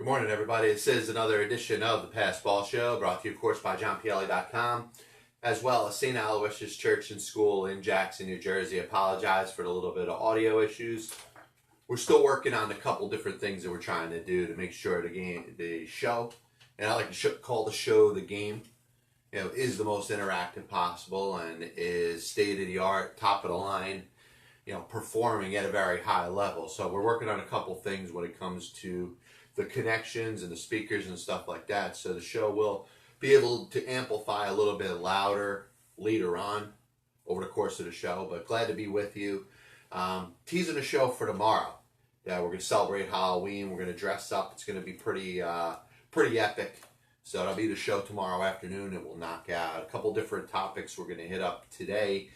Good morning, everybody. This is another edition of the Pass Ball Show, brought to you, of course, by JohnPielli.com, as well as St. Aloysius Church and School in Jackson, New Jersey. Apologize for the little bit of audio issues. We're still working on a couple different things that we're trying to do to make sure the show, and I like to call the show the game, is the most interactive possible and is state of the art, top of the line, performing at a very high level. So we're working on a couple things when it comes to the connections and the speakers and stuff like that. So the show will be able to amplify a little bit louder later on over the course of the show. But glad to be with you. Teasing a show for tomorrow. Yeah, we're going to celebrate Halloween. We're going to dress up. It's going to be pretty epic. So that'll be the show tomorrow afternoon. It will knock out a couple different topics we're going to hit up today.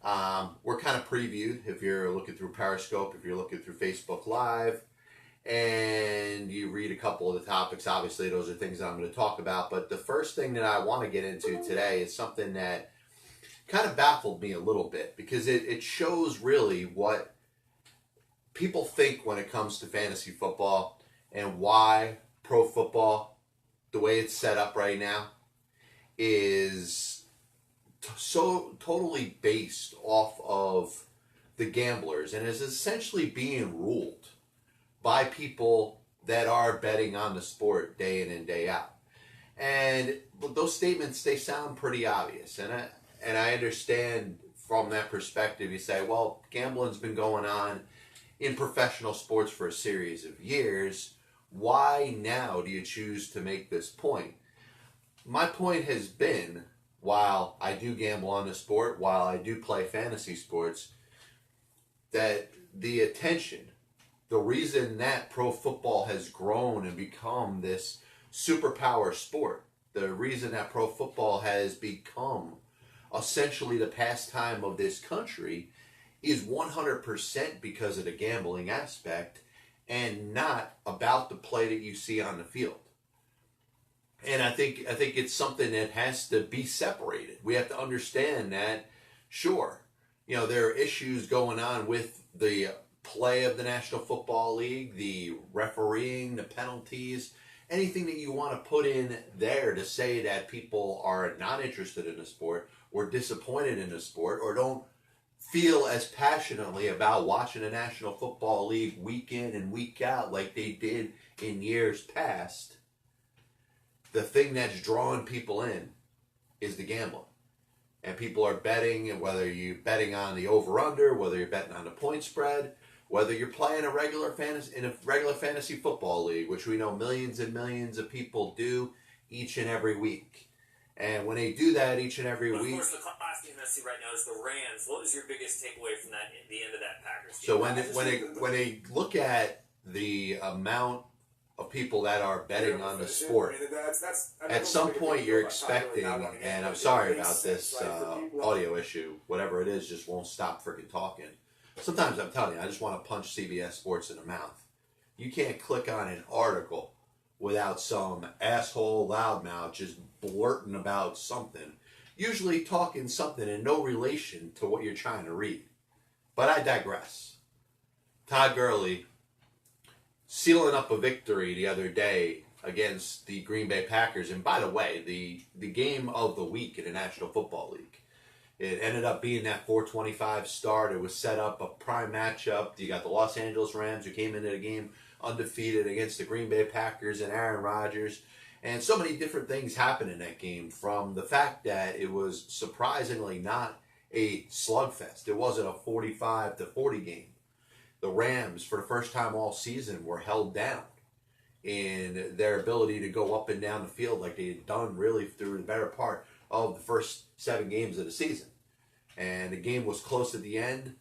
We're kind of previewed if you're looking through Periscope, if you're looking through Facebook Live, and you read a couple of the topics. Obviously, those are things that I'm going to talk about. But the first thing that I want to get into today is something that kind of baffled me a little bit, because it shows really what people think when it comes to fantasy football and why pro football, the way it's set up right now, is so totally based off of the gamblers and is essentially being ruled by people that are betting on the sport day in and day out. And those statements, they sound pretty obvious. And I understand from that perspective. You say, well, gambling's been going on in professional sports for a series of years. Why now do you choose to make this point? My point has been, while I do gamble on the sport, while I do play fantasy sports, that the attention, the reason that pro football has grown and become this superpower sport, the reason that pro football has become essentially the pastime of this country, is 100% because of the gambling aspect and not about the play that you see on the field. And I think it's something that has to be separated. We have to understand that, sure, there are issues going on with the play of the National Football League, the refereeing, the penalties, anything that you want to put in there to say that people are not interested in the sport or disappointed in the sport or don't feel as passionately about watching the National Football League week in and week out like they did in years past. The thing that's drawing people in is the gambling. And people are betting, and whether you're betting on the over-under, whether you're betting on the point spread, whether you're playing in a regular fantasy football league, which we know millions and millions of people do each and every week. And when they do that each and every week... Of course, the class team I see right now is the Rams. What was your biggest takeaway from that at the end of that Packers game? So when they look at the amount of people that are betting on the sport, at some point you're expecting, and I'm sorry about this audio issue, whatever it is, just won't stop freaking talking. Sometimes I'm telling you, I just want to punch CBS Sports in the mouth. You can't click on an article without some asshole loudmouth just blurting about something, usually talking something in no relation to what you're trying to read. But I digress. Todd Gurley sealing up a victory the other day against the Green Bay Packers. And by the way, the game of the week in the National Football League. It ended up being that 425 start. It was set up a prime matchup. You got the Los Angeles Rams, who came into the game undefeated against the Green Bay Packers and Aaron Rodgers. And so many different things happened in that game, from the fact that it was surprisingly not a slugfest. It wasn't a 45-40 game. The Rams, for the first time all season, were held down in their ability to go up and down the field like they had done really through the better part of the first 7 games of the season. And the game was close at the end,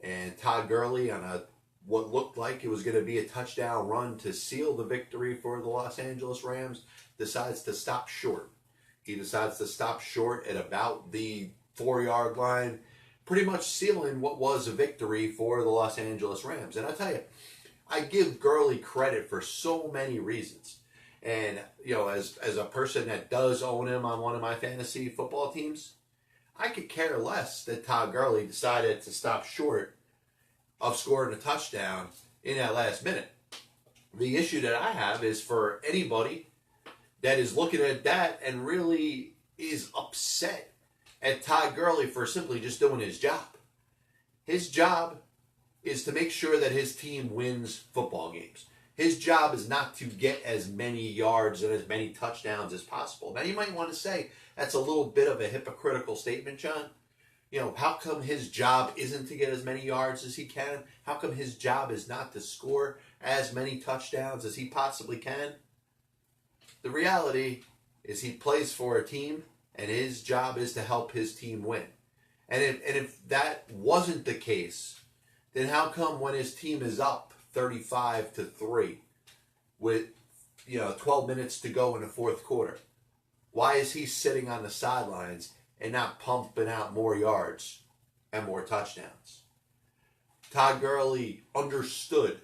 and Todd Gurley, on what looked like it was going to be a touchdown run to seal the victory for the Los Angeles Rams, decides to stop short. He decides to stop short at about the 4-yard line, pretty much sealing what was a victory for the Los Angeles Rams. And I tell you, I give Gurley credit for so many reasons. And, as a person that does own him on one of my fantasy football teams, I could care less that Todd Gurley decided to stop short of scoring a touchdown in that last minute. The issue that I have is for anybody that is looking at that and really is upset at Todd Gurley for simply just doing his job. His job is to make sure that his team wins football games. His job is not to get as many yards and as many touchdowns as possible. Now, you might want to say that's a little bit of a hypocritical statement, John. You know, how come his job isn't to get as many yards as he can? How come his job is not to score as many touchdowns as he possibly can? The reality is he plays for a team, and his job is to help his team win. And if that wasn't the case, then how come when his team is up 35-3 with 12 minutes to go in the fourth quarter, why is he sitting on the sidelines and not pumping out more yards and more touchdowns? Todd Gurley understood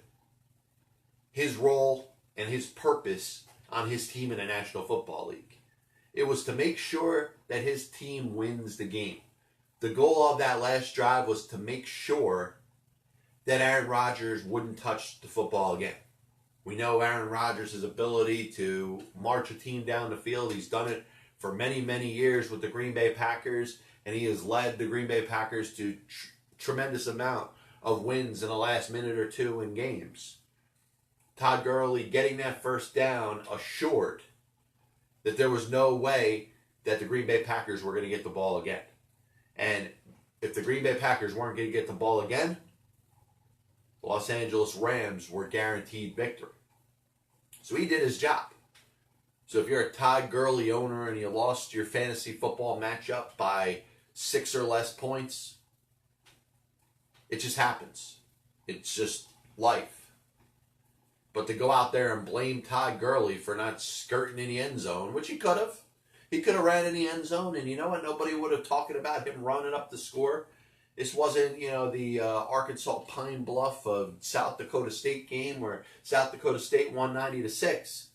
his role and his purpose on his team in the National Football League. It was to make sure that his team wins the game. The goal of that last drive was to make sure that Aaron Rodgers wouldn't touch the football again. We know Aaron Rodgers' ability to march a team down the field. He's done it for many, many years with the Green Bay Packers, and he has led the Green Bay Packers to tremendous amount of wins in the last minute or two in games. Todd Gurley getting that first down assured that there was no way that the Green Bay Packers were going to get the ball again. And if the Green Bay Packers weren't going to get the ball again, the Los Angeles Rams were guaranteed victory. So he did his job. So if you're a Todd Gurley owner and you lost your fantasy football matchup by 6 or less points, it just happens. It's just life. But to go out there and blame Todd Gurley for not skirting in the end zone, which he could have. He could have ran in the end zone, and you know what? Nobody would have talking about him running up the score. This wasn't, the Arkansas Pine Bluff of South Dakota State game where South Dakota State won 90-6.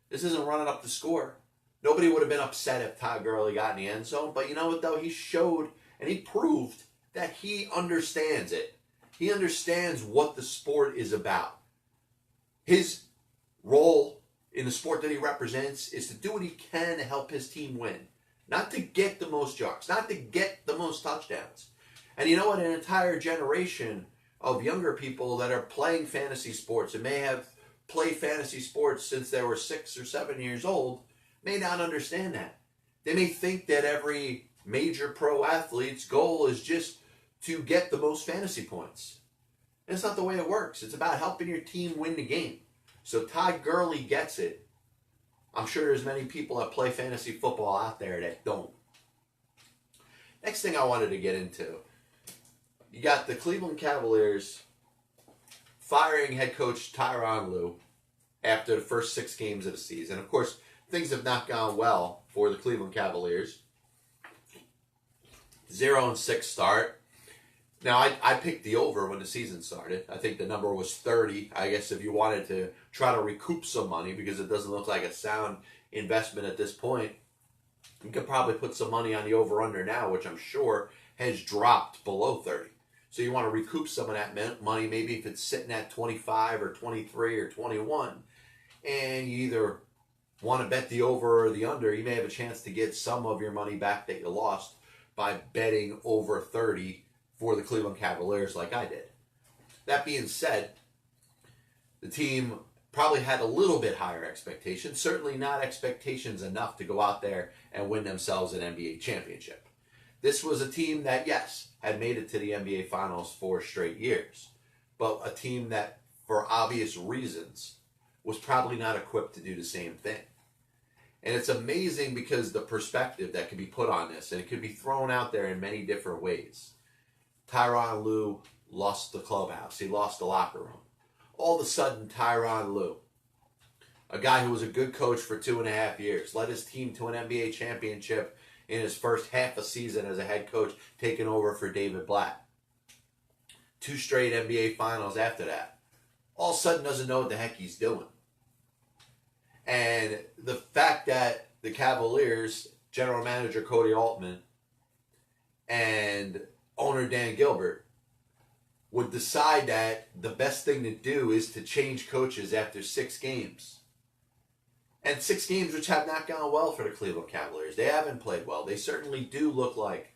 This isn't running up the score. Nobody would have been upset if Todd Gurley got in the end zone. But you know what, though? He showed and he proved that he understands it. He understands what the sport is about. His role in the sport that he represents is to do what he can to help his team win. Not to get the most yards, not to get the most touchdowns. And you know what? An entire generation of younger people that are playing fantasy sports and may have played fantasy sports since they were 6 or 7 years old may not understand that. They may think that every major pro athlete's goal is just to get the most fantasy points. And it's not the way it works. It's about helping your team win the game. So Todd Gurley gets it. I'm sure there's many people that play fantasy football out there that don't. Next thing I wanted to get into, you got the Cleveland Cavaliers firing head coach Tyrone Lue after the first 6 games of the season. Of course, things have not gone well for the Cleveland Cavaliers. 0-6 start. Now, I picked the over when the season started. I think the number was 30. I guess if you wanted to try to recoup some money, because it doesn't look like a sound investment at this point, you could probably put some money on the over-under now, which I'm sure has dropped below 30. So you want to recoup some of that money, maybe if it's sitting at 25 or 23 or 21, and you either want to bet the over or the under, you may have a chance to get some of your money back that you lost by betting over 30 for the Cleveland Cavaliers like I did. That being said, the team probably had a little bit higher expectations, certainly not expectations enough to go out there and win themselves an NBA championship. This was a team that, yes, had made it to the NBA Finals 4 straight years, but a team that, for obvious reasons, was probably not equipped to do the same thing. And it's amazing because the perspective that can be put on this, and it could be thrown out there in many different ways. Tyrone Lue lost the clubhouse. He lost the locker room. All of a sudden, Tyrone Lue, a guy who was a good coach for 2.5 years, led his team to an NBA championship in his first half a season as a head coach, taking over for David Blatt. 2 straight NBA Finals after that. All of a sudden doesn't know what the heck he's doing. And the fact that the Cavaliers, general manager Cody Altman, and owner Dan Gilbert would decide that the best thing to do is to change coaches after 6 games. And 6 games which have not gone well for the Cleveland Cavaliers. They haven't played well. They certainly do look like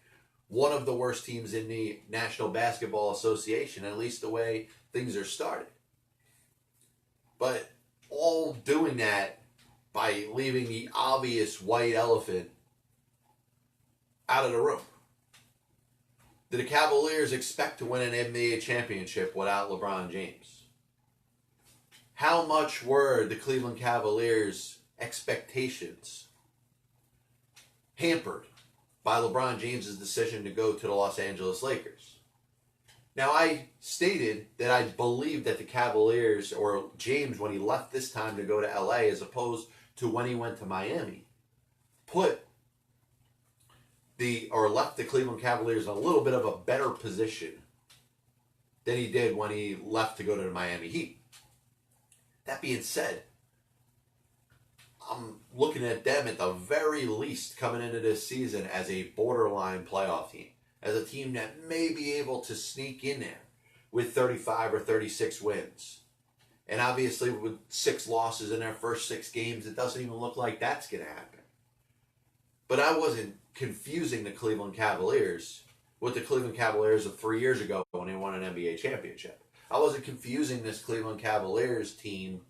one of the worst teams in the National Basketball Association, at least the way things are started. But all doing that by leaving the obvious white elephant out of the room. Do the Cavaliers expect to win an NBA championship without LeBron James? How much were the Cleveland Cavaliers' expectations hampered by LeBron James' decision to go to the Los Angeles Lakers? Now, I stated that I believe that the Cavaliers, or James, when he left this time to go to LA as opposed to when he went to Miami, left the Cleveland Cavaliers in a little bit of a better position than he did when he left to go to the Miami Heat. That being said, I'm looking at them at the very least coming into this season as a borderline playoff team, as a team that may be able to sneak in there with 35 or 36 wins. And obviously with 6 losses in their first 6 games, it doesn't even look like that's going to happen. But I wasn't confusing the Cleveland Cavaliers with the Cleveland Cavaliers of 3 years ago when they won an NBA championship. I wasn't confusing this Cleveland Cavaliers team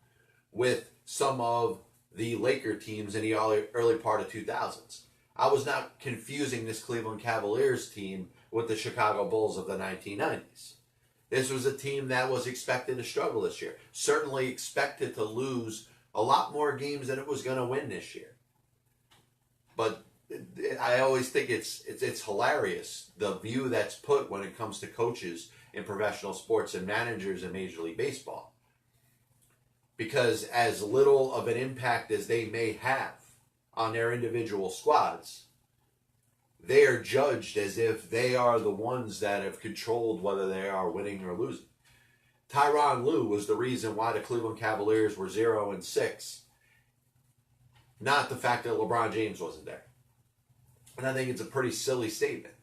with some of the Laker teams in the early part of 2000s. I was not confusing this Cleveland Cavaliers team with the Chicago Bulls of the 1990s. This was a team that was expected to struggle this year. Certainly expected to lose a lot more games than it was going to win this year. But I always think it's hilarious, the view that's put when it comes to coaches in professional sports and managers in Major League Baseball. Because as little of an impact as they may have on their individual squads, they are judged as if they are the ones that have controlled whether they are winning or losing. Tyrone Lue was the reason why the Cleveland Cavaliers were 0-6, not the fact that LeBron James wasn't there. And I think it's a pretty silly statement.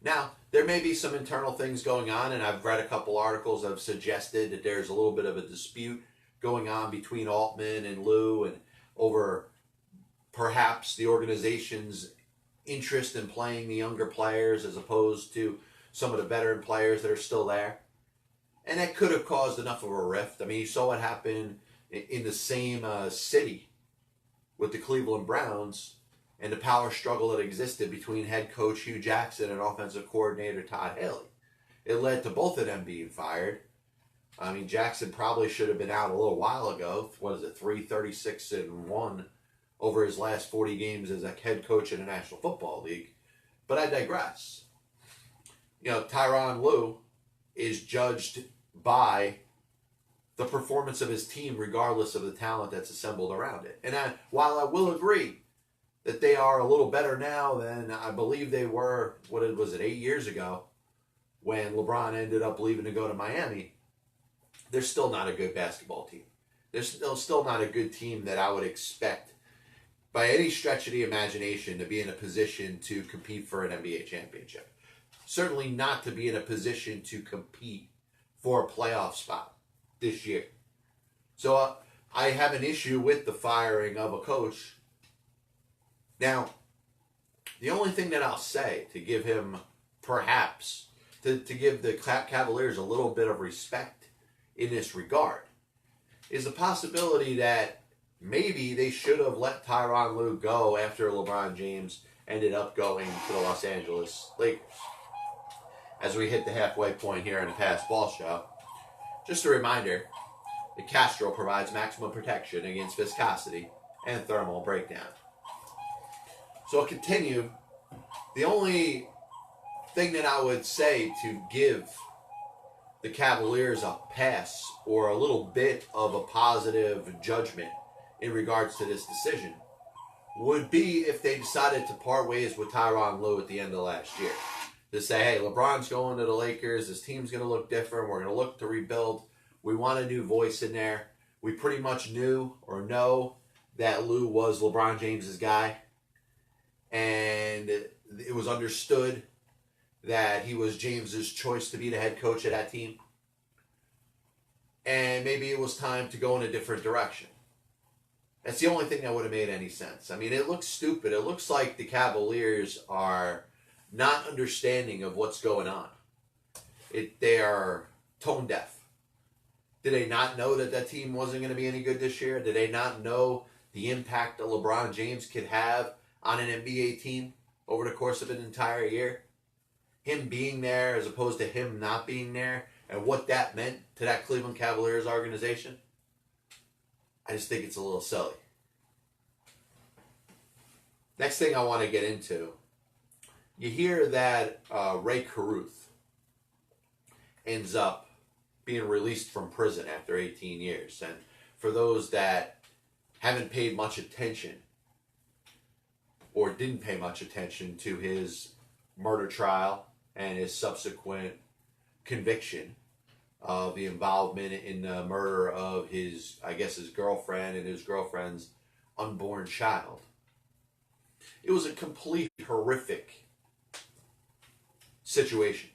Now, there may be some internal things going on, and I've read a couple articles that have suggested that there's a little bit of a dispute going on between Altman and Lue and over perhaps the organization's interest in playing the younger players as opposed to some of the veteran players that are still there. And that could have caused enough of a rift. I mean, you saw what happened in the same city with the Cleveland Browns and the power struggle that existed between head coach Hugh Jackson and offensive coordinator Todd Haley. It led to both of them being fired. I mean, Jackson probably should have been out a little while ago. 336-1 over his last 40 games as a head coach in the National Football League. But I digress. You know, Tyrone Lue is judged by the performance of his team regardless of the talent that's assembled around it. And while I will agree that they are a little better now than I believe they were, 8 years ago, when LeBron ended up leaving to go to Miami, they're still not a good basketball team. They're still not a good team that I would expect by any stretch of the imagination to be in a position to compete for an NBA championship. Certainly not to be in a position to compete for a playoff spot this year. So I have an issue with the firing of a coach. Now, the only thing that I'll say to give him perhaps, to give the Cavaliers a little bit of respect in this regard, is the possibility that maybe they should have let Tyrone Lue go after LeBron James ended up going to the Los Angeles Lakers. As we hit the halfway point here in the Pass Ball Show, just a reminder, the Castrol provides maximum protection against viscosity and thermal breakdown. So I'll continue. The only thing that I would say to give the Cavaliers a pass or a little bit of a positive judgment in regards to this decision would be if they decided to part ways with Tyrone Lue at the end of last year. To say, hey, LeBron's going to the Lakers, this team's going to look different, we're going to look to rebuild, we want a new voice in there. We pretty much knew or know that Lue was LeBron James's guy, and it was understood that he was James's choice to be the head coach of that team. and maybe it was time to go in a different direction. That's the only thing that would have made any sense. I mean, it looks stupid. It looks like the Cavaliers are not understanding of what's going on. They are tone deaf. Did they not know that that team wasn't going to be any good this year? Did they not know the impact that LeBron James could have on an NBA team over the course of an entire year? Him being there as opposed to him not being there, and what that meant to that Cleveland Cavaliers organization? I just think it's a little silly. Next thing I want to get into, you hear that Rae Carruth ends up being released from prison after 18 years. And for those that haven't paid much attention or didn't pay much attention to his murder trial and his subsequent conviction of the involvement in the murder of his girlfriend and his girlfriend's unborn child. It was a complete horrific situation.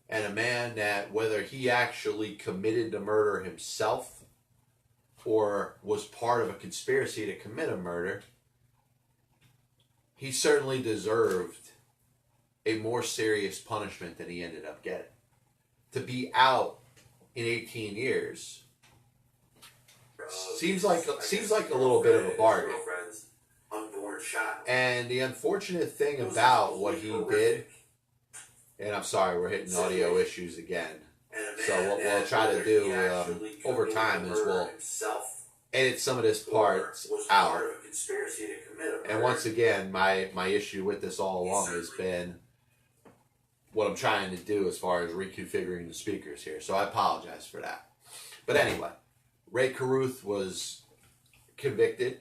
And a man that, whether he actually committed the murder himself or was part of a conspiracy to commit a murder, he certainly deserved a more serious punishment than he ended up getting. To be out in 18 years seems like a little bit of a bargain. And the unfortunate thing about what he did, and I'm sorry, we're hitting audio issues again. So what we'll try to do over time is we'll edit some of this part out. And once again, my issue with this all along has been what I'm trying to do as far as reconfiguring the speakers here. So I apologize for that. But anyway, Rae Carruth was convicted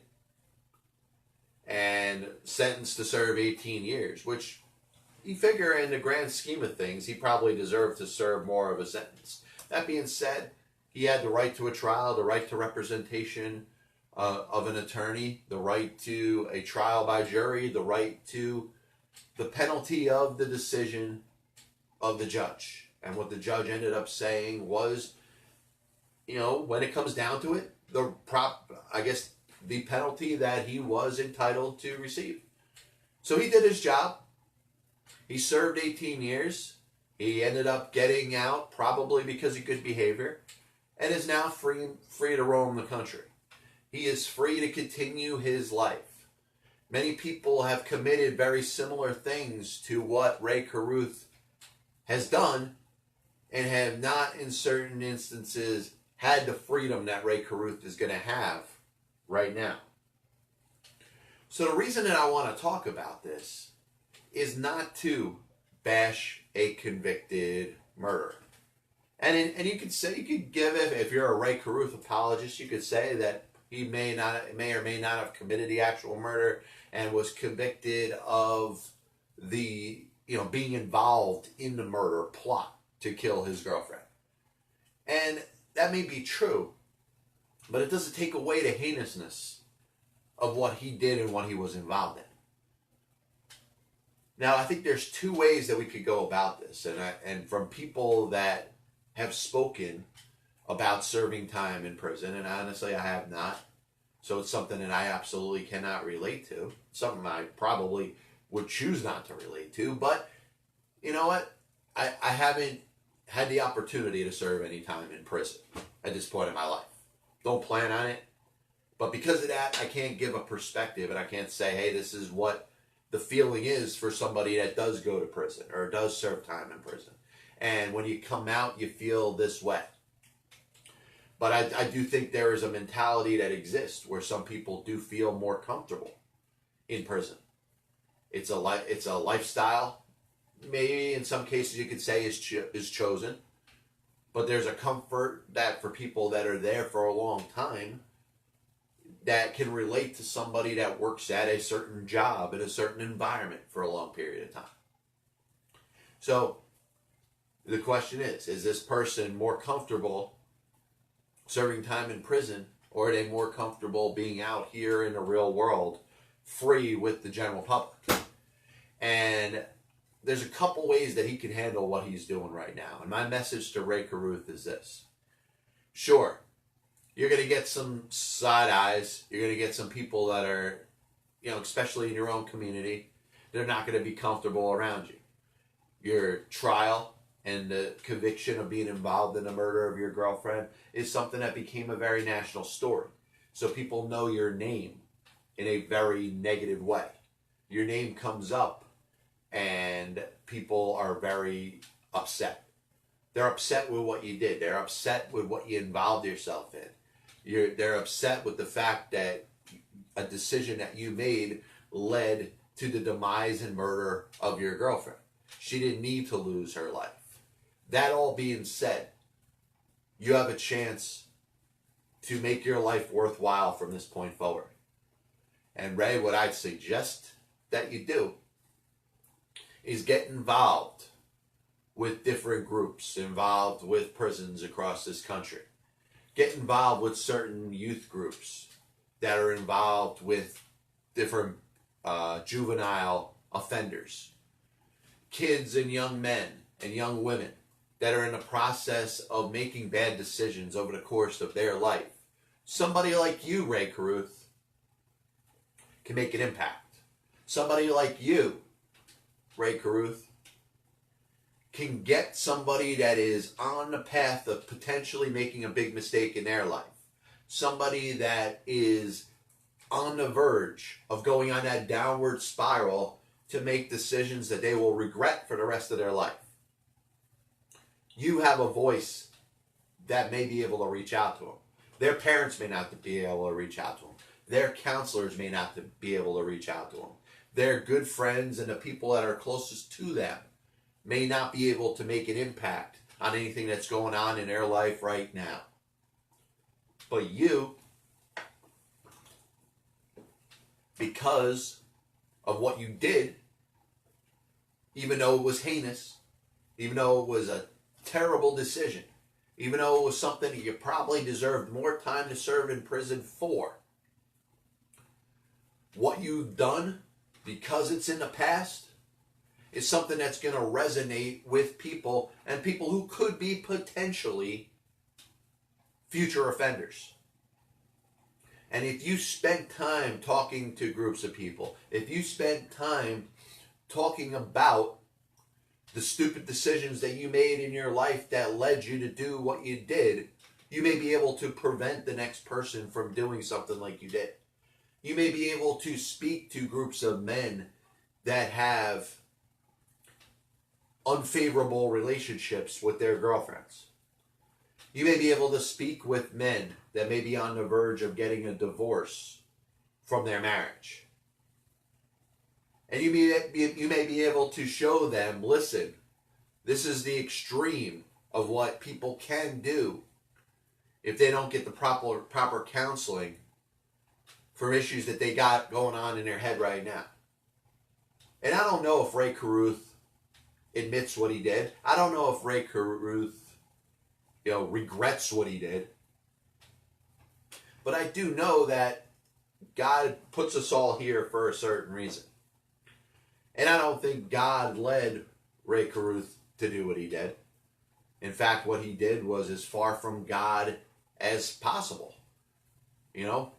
and sentenced to serve 18 years, which you figure in the grand scheme of things, he probably deserved to serve more of a sentence. That being said, he had the right to a trial, the right to representation of an attorney, the right to a trial by jury, the right to the penalty of the decision of the judge. And what the judge ended up saying was, when it comes down to it, the penalty that he was entitled to receive. So he did his job. He served 18 years. He ended up getting out probably because of good behavior and is now free to roam the country. He is free to continue his life. Many people have committed very similar things to what Rae Carruth has done and have not, in certain instances, had the freedom that Rae Carruth is going to have right now. So the reason that I want to talk about this is not to bash a convicted murderer. And you could say, if you're a Rae Carruth apologist, you could say that he may or may not have committed the actual murder and was convicted of the being involved in the murder plot to kill his girlfriend. And that may be true, but it doesn't take away the heinousness of what he did and what he was involved in. Now, I think there's two ways that we could go about this, and from people that have spoken about serving time in prison, and honestly, I have not, so it's something that I absolutely cannot relate to, something I probably would choose not to relate to, but you know what? I haven't had the opportunity to serve any time in prison at this point in my life. Don't plan on it, but because of that, I can't give a perspective, and I can't say, hey, this is what the feeling is for somebody that does go to prison or does serve time in prison. And when you come out, you feel this way. But I do think there is a mentality that exists where some people do feel more comfortable in prison. It's a lifestyle. Maybe in some cases you could say is chosen. But there's a comfort that for people that are there for a long time that can relate to somebody that works at a certain job in a certain environment for a long period of time. So the question is this person more comfortable serving time in prison, or are they more comfortable being out here in the real world, free with the general public? And there's a couple ways that he can handle what he's doing right now. And my message to Rae Carruth is this. Sure, you're going to get some side eyes. You're going to get some people that are, especially in your own community, they're not going to be comfortable around you. Your trial and the conviction of being involved in the murder of your girlfriend is something that became a very national story. So people know your name in a very negative way. Your name comes up and people are very upset. They're upset with what you did. They're upset with what you involved yourself in. They're upset with the fact that a decision that you made led to the demise and murder of your girlfriend. She didn't need to lose her life. That all being said, you have a chance to make your life worthwhile from this point forward. And Rae, what I'd suggest that you do is get involved with different groups, involved with prisons across this country. Get involved with certain youth groups that are involved with different juvenile offenders. Kids and young men and young women that are in the process of making bad decisions over the course of their life. Somebody like you, Rae Carruth, can make an impact. Somebody like you, Rae Carruth, can get somebody that is on the path of potentially making a big mistake in their life. Somebody that is on the verge of going on that downward spiral to make decisions that they will regret for the rest of their life. You have a voice that may be able to reach out to them. Their parents may not be able to reach out to them. Their counselors may not be able to reach out to them. Their good friends and the people that are closest to them may not be able to make an impact on anything that's going on in their life right now. But you, because of what you did, even though it was heinous, even though it was a terrible decision, even though it was something that you probably deserved more time to serve in prison for, what you've done, because it's in the past, is something that's going to resonate with people, and people who could be potentially future offenders. And if you spend time talking to groups of people, if you spend time talking about the stupid decisions that you made in your life that led you to do what you did, you may be able to prevent the next person from doing something like you did. You may be able to speak to groups of men that have unfavorable relationships with their girlfriends. You may be able to speak with men that may be on the verge of getting a divorce from their marriage. And you may be able to show them, listen, this is the extreme of what people can do if they don't get the proper counseling for issues that they got going on in their head right now. And I don't know if Rae Carruth admits what he did. I don't know if Rae Carruth, regrets what he did. But I do know that God puts us all here for a certain reason. And I don't think God led Rae Carruth to do what he did. In fact, what he did was as far from God as possible.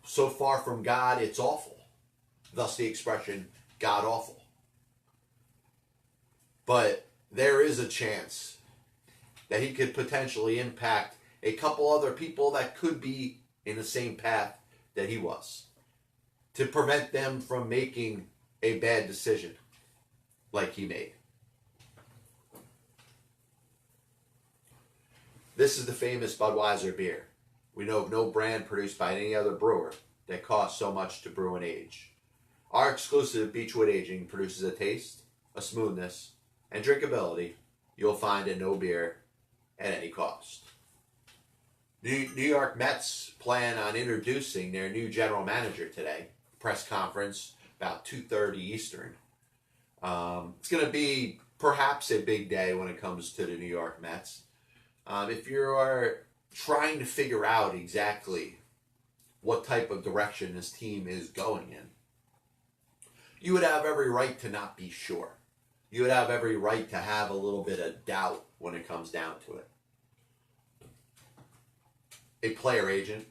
So far from God, it's awful. Thus the expression, God awful. But there is a chance that he could potentially impact a couple other people that could be in the same path that he was, to prevent them from making a bad decision like he made. This is the famous Budweiser beer. We know of no brand produced by any other brewer that costs so much to brew and age. Our exclusive Beechwood aging produces a taste, a smoothness, and drinkability you'll find in no beer at any cost. New York Mets plan on introducing their new general manager today. Press conference about 2:30 Eastern. It's going to be perhaps a big day when it comes to the New York Mets. If you are trying to figure out exactly what type of direction this team is going in, you would have every right to not be sure. You would have every right to have a little bit of doubt when it comes down to it. a player agent,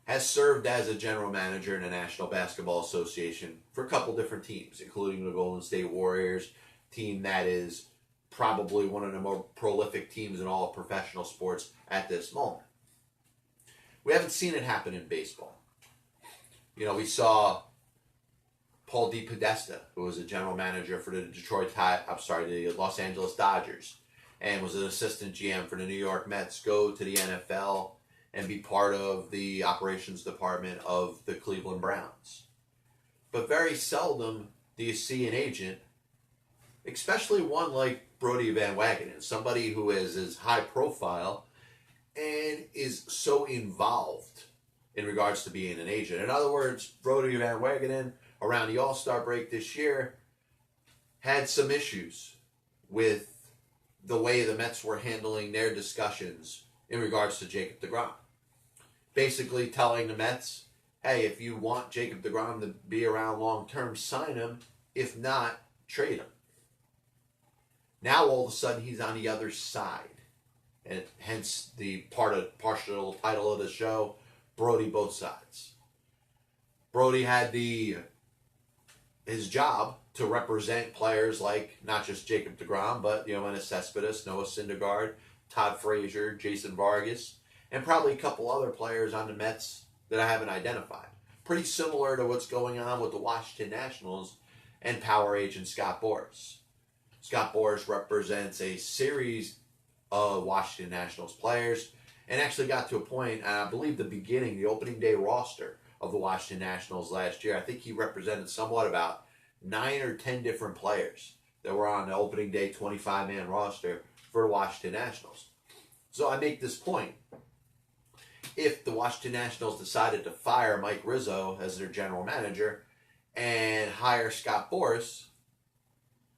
has served as a general manager in the National Basketball Association for a couple different teams, including the Golden State Warriors, team that is probably one of the more prolific teams in all of professional sports at this moment. We haven't seen it happen in baseball. You know, we saw Paul DePodesta, who was a general manager for the the Los Angeles Dodgers, and was an assistant GM for the New York Mets, go to the NFL and be part of the operations department of the Cleveland Browns. But very seldom do you see an agent, especially one like Brodie Van Weganan, somebody who is as high profile and is so involved in regards to being an agent. In other words, Brodie Van Weganan, around the All-Star break this year, had some issues with the way the Mets were handling their discussions in regards to Jacob deGrom. Basically telling the Mets, hey, if you want Jacob deGrom to be around long-term, sign him. If not, trade him. Now, all of a sudden, he's on the other side. And hence the partial title of the show, Brodie Both Sides. Brodie had his job to represent players like not just Jacob deGrom, but Yoenis Cespedes, Noah Syndergaard, Todd Frazier, Jason Vargas, and probably a couple other players on the Mets that I haven't identified. Pretty similar to what's going on with the Washington Nationals and power agent Scott Boras. Scott Boras represents a series of Washington Nationals players and actually got to a point, I believe the opening day roster of the Washington Nationals last year, I think he represented somewhat about 9 or 10 different players that were on the opening day 25-man roster for the Washington Nationals. So I make this point. If the Washington Nationals decided to fire Mike Rizzo as their general manager and hire Scott Boras,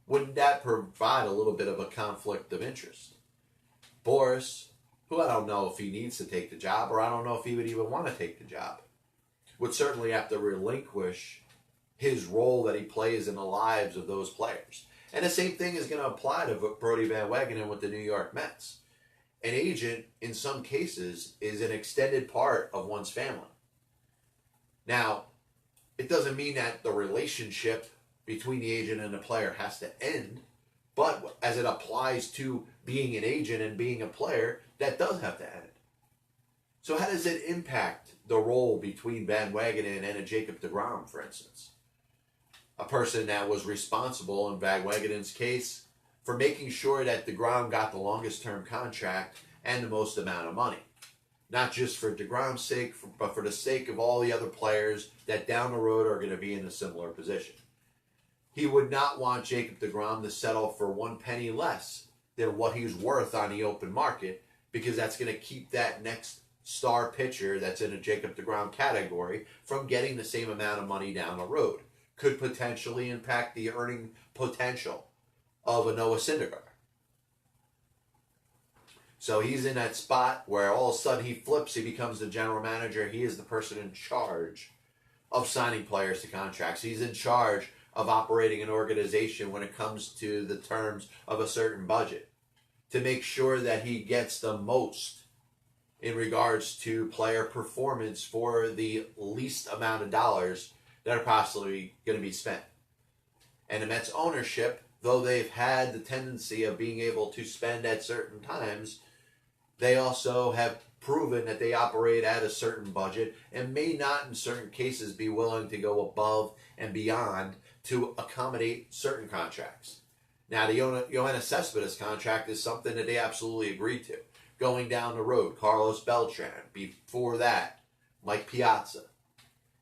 wouldn't that provide a little bit of a conflict of interest? Boras, who I don't know if he needs to take the job, or I don't know if he would even want to take the job, would certainly have to relinquish his role that he plays in the lives of those players. And the same thing is going to apply to Brodie Van Weganan with the New York Mets. An agent, in some cases, is an extended part of one's family. Now, it doesn't mean that the relationship between the agent and the player has to end, but as it applies to being an agent and being a player, that does have to end. So how does it impact the role between Van Weganan and a Jacob deGrom, for instance? A person that was responsible, in Van Weganan's case, for making sure that deGrom got the longest term contract and the most amount of money. Not just for deGrom's sake, but for the sake of all the other players that down the road are going to be in a similar position. He would not want Jacob deGrom to settle for 1 penny less than what he's worth on the open market, because that's going to keep that next star pitcher that's in a Jacob deGrom category from getting the same amount of money down the road. Could potentially impact the earning potential of a Noah Syndergaard. So he's in that spot where all of a sudden he flips, he becomes the general manager. He is the person in charge of signing players to contracts. He's in charge of operating an organization when it comes to the terms of a certain budget, to make sure that he gets the most in regards to player performance for the least amount of dollars that are possibly going to be spent. And the Mets ownership, though they've had the tendency of being able to spend at certain times, they also have proven that they operate at a certain budget and may not in certain cases be willing to go above and beyond to accommodate certain contracts. Now, the Yoenis Cespedes contract is something that they absolutely agreed to. Going down the road, Carlos Beltran. Before that, Mike Piazza.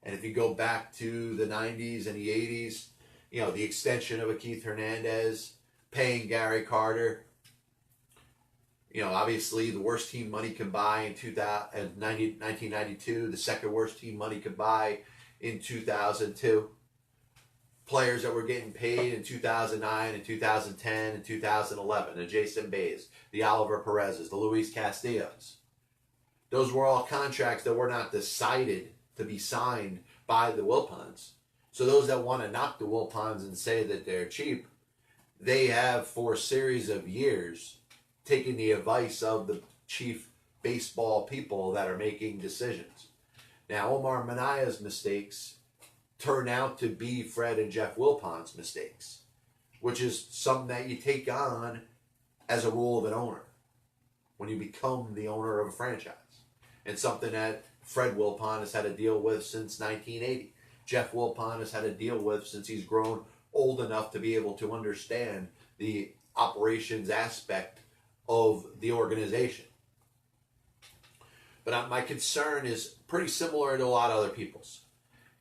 And if you go back to the 90s and the 80s, the extension of a Keith Hernandez, paying Gary Carter. Obviously the worst team money could buy in 1992, the second worst team money could buy in 2002. Players that were getting paid in 2009 and 2010 and 2011, the Jason Bays, the Oliver Perezes, the Luis Castillos. Those were all contracts that were not decided to be signed by the Wilpons. So those that want to knock the Wilpons and say that they're cheap, they have for a series of years taken the advice of the chief baseball people that are making decisions. Now, Omar Manaya's mistakes turn out to be Fred and Jeff Wilpon's mistakes, which is something that you take on as a role of an owner when you become the owner of a franchise. And something that Fred Wilpon has had to deal with since 1980. Jeff Wilpon has had to deal with since he's grown old enough to be able to understand the operations aspect of the organization. But my concern is pretty similar to a lot of other people's.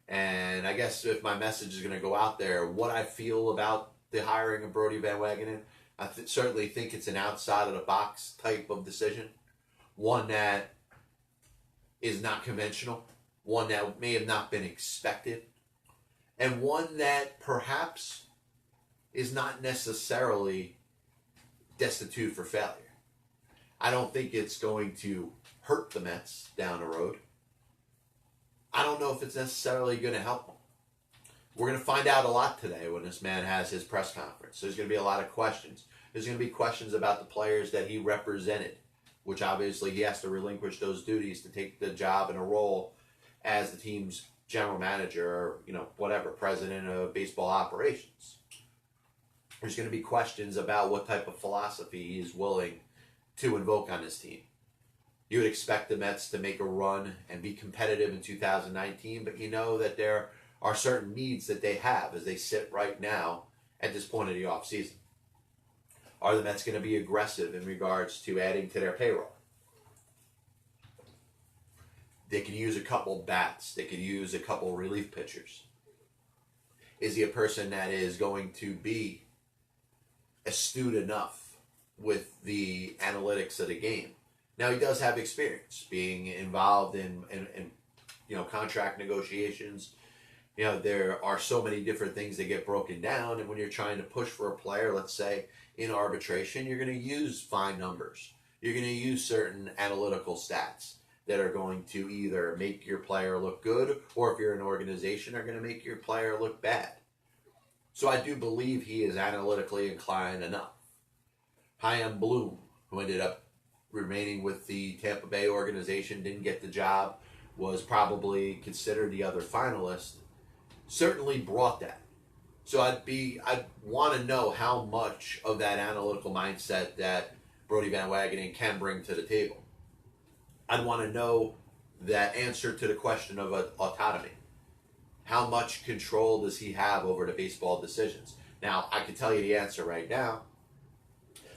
And I guess if my message is going to go out there, what I feel about the hiring of Brodie Van Weganan, I certainly think it's an outside-of-the-box type of decision. One that is not conventional. One that may have not been expected. And one that perhaps is not necessarily destitute for failure. I don't think it's going to hurt the Mets down the road. I don't know if it's necessarily going to help them. We're going to find out a lot today when this man has his press conference. There's going to be a lot of questions. There's going to be questions about the players that he represented, which obviously he has to relinquish those duties to take the job and a role as the team's general manager or, whatever, president of baseball operations. There's going to be questions about what type of philosophy he's willing to invoke on his team. You would expect the Mets to make a run and be competitive in 2019, but you know that there are certain needs that they have as they sit right now at this point of the offseason. Are the Mets going to be aggressive in regards to adding to their payroll? They could use a couple bats. They could use a couple relief pitchers. Is he a person that is going to be astute enough with the analytics of the game? Now, he does have experience being involved in contract negotiations. There are so many different things that get broken down, and when you're trying to push for a player, let's say in arbitration, you're going to use fine numbers. You're going to use certain analytical stats that are going to either make your player look good, or if you're an organization, are going to make your player look bad. So I do believe he is analytically inclined enough. Chaim Bloom, who ended up remaining with the Tampa Bay organization, didn't get the job, was probably considered the other finalist, certainly brought that. So I'd want to know how much of that analytical mindset that Brodie Van Weganan can bring to the table. I'd want to know that answer to the question of autonomy. How much control does he have over the baseball decisions? Now, I can tell you the answer right now.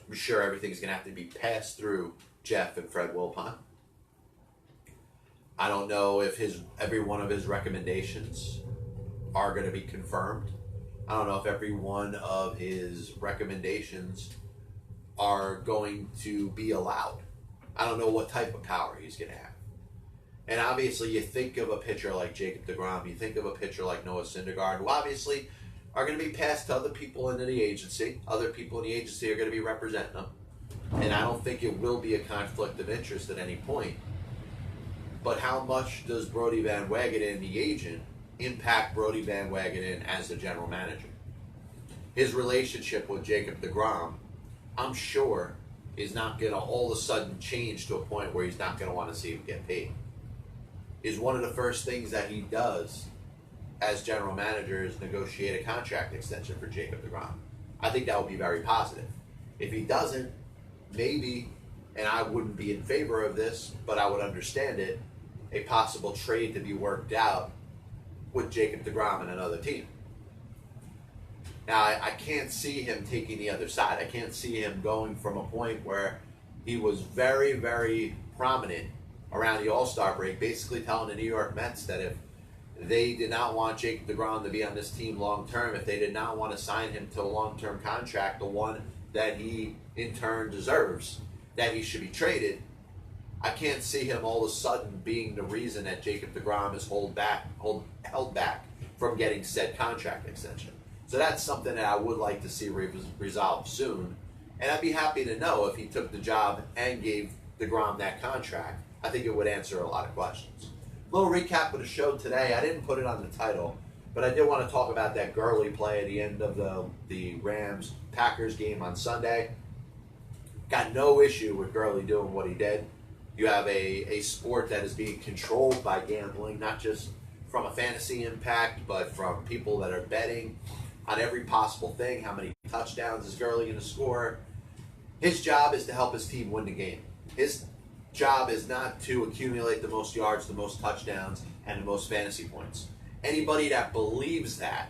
I'm sure everything's going to have to be passed through Jeff and Fred Wilpon. I don't know if every one of his recommendations are going to be confirmed. I don't know if every one of his recommendations are going to be allowed. I don't know what type of power he's going to have. And obviously, you think of a pitcher like Jacob deGrom, you think of a pitcher like Noah Syndergaard, who obviously are going to be passed to other people into the agency. Other people in the agency are going to be representing them. And I don't think it will be a conflict of interest at any point. But how much does Brodie Van Weganan, the agent, impact Brodie Van Weganan as the general manager? His relationship with Jacob deGrom, I'm sure, is not going to all of a sudden change to a point where he's not going to want to see him get paid. Is one of the first things that he does as general manager is negotiate a contract extension for Jacob deGrom. I think that would be very positive. If he doesn't, maybe, and I wouldn't be in favor of this, but I would understand it, a possible trade to be worked out with Jacob deGrom and another team. Now, I can't see him taking the other side. I can't see him going from a point where he was very, very prominent around the All-Star break, basically telling the New York Mets that if they did not want Jacob deGrom to be on this team long-term, if they did not want to sign him to a long-term contract, the one that he in turn deserves, that he should be traded. I can't see him all of a sudden being the reason that Jacob deGrom is held back from getting said contract extension. So that's something that I would like to see resolved soon. And I'd be happy to know if he took the job and gave deGrom that contract. I think it would answer a lot of questions. A little recap of the show today. I didn't put it on the title, but I did want to talk about that Gurley play at the end of the Rams-Packers game on Sunday. Got no issue with Gurley doing what he did. You have a sport that is being controlled by gambling, not just from a fantasy impact, but from people that are betting on every possible thing. How many touchdowns is Gurley going to score? His job is to help his team win the game. His job is not to accumulate the most yards, the most touchdowns, and the most fantasy points. Anybody that believes that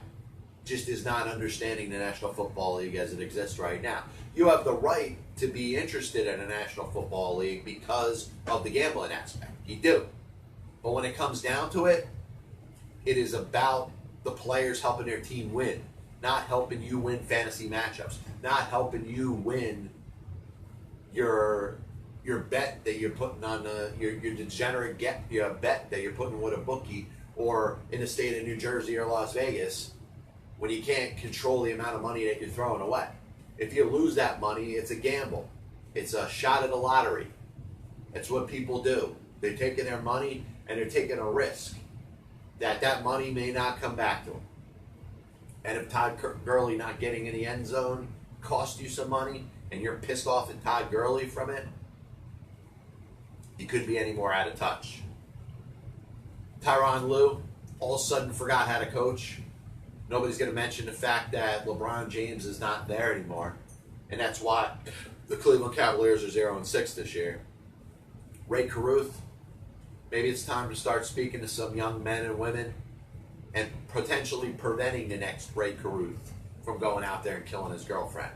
just is not understanding the National Football League as it exists right now. You have the right to be interested in a National Football League because of the gambling aspect. You do. But when it comes down to it, it is about the players helping their team win, not helping you win fantasy matchups, not helping you win your bet that you're putting on your degenerate bet that you're putting with a bookie or in the state of New Jersey or Las Vegas when you can't control the amount of money that you're throwing away. If you lose that money, it's a gamble. It's a shot at the lottery. That's what people do. They're taking their money and they're taking a risk that money may not come back to them. And if Todd Gurley not getting in the end zone cost you some money and you're pissed off at Todd Gurley from it, he couldn't be any more out of touch. Tyrone Lue all of a sudden forgot how to coach. Nobody's going to mention the fact that LeBron James is not there anymore. And that's why the Cleveland Cavaliers are 0-6 this year. Rae Carruth, maybe it's time to start speaking to some young men and women and potentially preventing the next Rae Carruth from going out there and killing his girlfriend.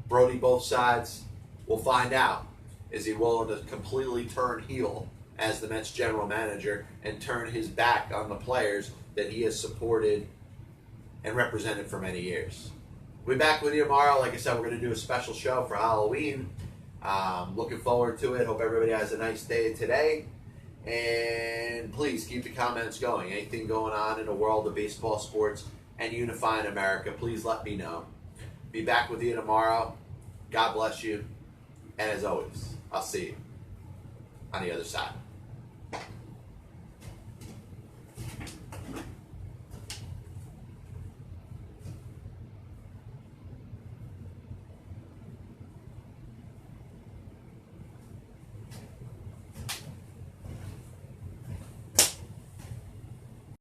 Brodie, both sides, we'll find out. Is he willing to completely turn heel as the Mets general manager and turn his back on the players that he has supported and represented for many years? We'll be back with you tomorrow. Like I said, we're going to do a special show for Halloween. Looking forward to it. Hope everybody has a nice day today. And please keep the comments going. Anything going on in the world of baseball, sports, and unifying America, please let me know. Be back with you tomorrow. God bless you. And as always, I'll see you on the other side.